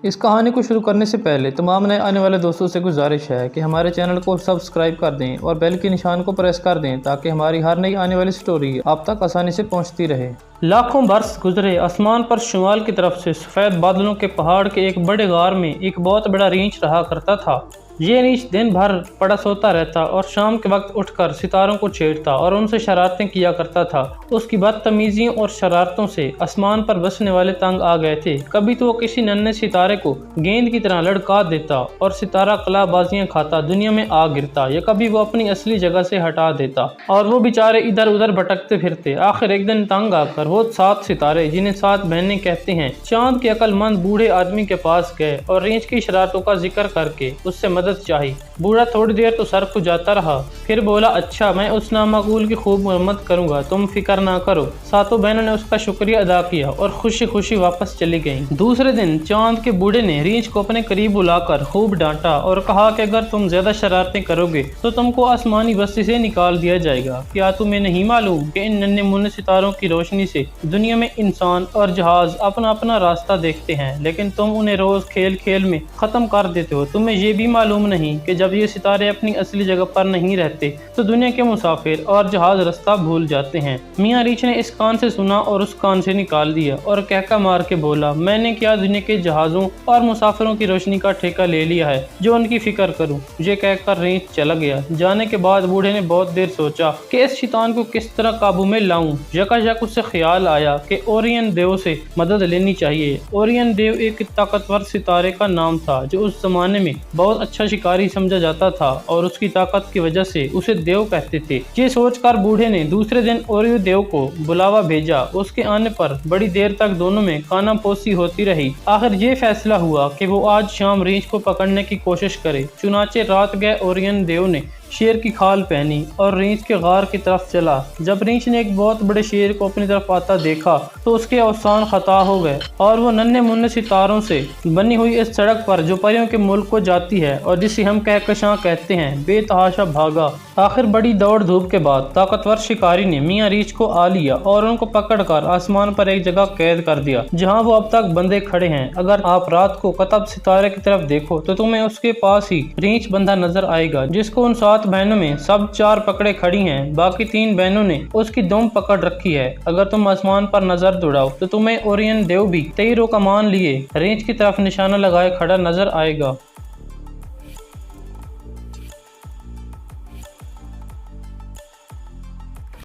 इस कहानी को शुरू करने से पहले तमाम नए आने वाले दोस्तों से गुजारिश है कि हमारे चैनल को सब्सक्राइब कर दें और बेल के निशान को प्रेस कर दें ताकि हमारी हर नई आने वाली स्टोरी आप तक आसानी से पहुंचती रहे। लाखों बरस गुजरे, आसमान पर शुमाल की तरफ से सफ़ेद बादलों के पहाड़ के एक बड़े गार में एक बहुत बड़ा रींछ रहा करता था। ये रींछ दिन भर पड़ा सोता रहता और शाम के वक्त उठकर सितारों को छेड़ता और उनसे शरारतें किया करता था। उसकी बदतमीजियों और शरारतों से आसमान पर बसने वाले तंग आ गए थे। कभी तो वो किसी नन्हे सितारे को गेंद की तरह लड़का देता और सितारा कलाबाजियां खाता दुनिया में आ गिरता, या कभी वो अपनी असली जगह से हटा देता और वो बेचारे इधर उधर भटकते फिरते। आखिर एक दिन तंग आकर वो 7 सितारे, जिन्हें 7 बहनें कहते हैं, चांद के अक्लमंद बूढ़े आदमी के पास गए और रींछ की शरारतों का जिक्र करके उससे मदद चाहिए। बूढ़ा थोड़ी देर तो सर खुजाता रहा, फिर बोला, अच्छा मैं उस नामाकूल की खूब मरम्मत करूंगा, तुम फिक्र ना करो। 7 बहनों ने उसका शुक्रिया अदा किया और खुशी खुशी वापस चली गईं। दूसरे दिन चांद के बूढ़े ने रींछ को अपने करीब बुलाकर खूब डांटा और कहा कि अगर तुम ज्यादा शरारतें करोगे तो तुमको आसमानी बस्ती से निकाल दिया जाएगा। क्या तुम्हें नहीं मालूम कि इन नन्हे मुन्ने सितारों की रोशनी से दुनिया में इंसान और जहाज अपना अपना रास्ता देखते हैं, लेकिन तुम उन्हें रोज खेल खेल में खत्म कर देते हो। तुम्हें ये भी मालूम नहीं कि जब ये सितारे अपनी असली जगह पर नहीं रहते तो दुनिया के मुसाफिर और जहाज रास्ता भूल जाते हैं। मियाँ रींछ ने इस कान से सुना और उस कान से निकाल दिया और कहका मार के बोला, मैंने क्या दुनिया के जहाजों और मुसाफिरों की रोशनी का ठेका ले लिया है जो उनकी फिक्र करूं। ये कहकर रींछ चला गया। जाने के बाद बूढ़े ने बहुत देर सोचा कि इस शैतान को किस तरह काबू में लाऊं। यकायक उसे ख्याल आया कि ओरियन देव से मदद लेनी चाहिए। ओरियन देव एक ताकतवर सितारे का नाम था जो उस जमाने में बहुत अच्छा शिकारी समझा जाता था और उसकी ताकत की वजह से उसे देव कहते थे। ये सोचकर बूढ़े ने दूसरे दिन ओरियो देव को बुलावा भेजा। उसके आने पर बड़ी देर तक दोनों में कानापोसी होती रही। आखिर ये फैसला हुआ कि वो आज शाम रींछ को पकड़ने की कोशिश करे। चुनाचे रात गए ओरियन देव ने शेर की खाल पहनी और रींछ के गार की तरफ चला। जब रींछ ने एक बहुत बड़े शेर को अपनी तरफ आता देखा तो उसके अवसान खता हो गए और वो नन्हे मुन्ने सितारों से बनी हुई इस सड़क पर जो परियों के मुल्क को जाती है और जिसे हम कहकशां कहते हैं, बेतहाशा भागा। आखिर बड़ी दौड़ धूप के बाद ताकतवर शिकारी ने मियाँ रींछ को आ लिया और उनको पकड़कर आसमान पर एक जगह कैद कर दिया जहाँ वो अब तक बंधे खड़े हैं। अगर आप रात को कतब सितारे की तरफ देखो तो तुम्हें उसके पास ही रींछ बंधा नजर आएगा, जिसको उन 7 बहनों में सब 4 पकड़े खड़ी हैं। बाकी 3 बहनों ने उसकी दुम पकड़ रखी है। अगर तुम आसमान पर नजर दौड़ाओ तो तुम्हें ओरियन देव भी तीरों कमान लिए रींछ की तरफ निशाना लगाए खड़ा नजर आएगा।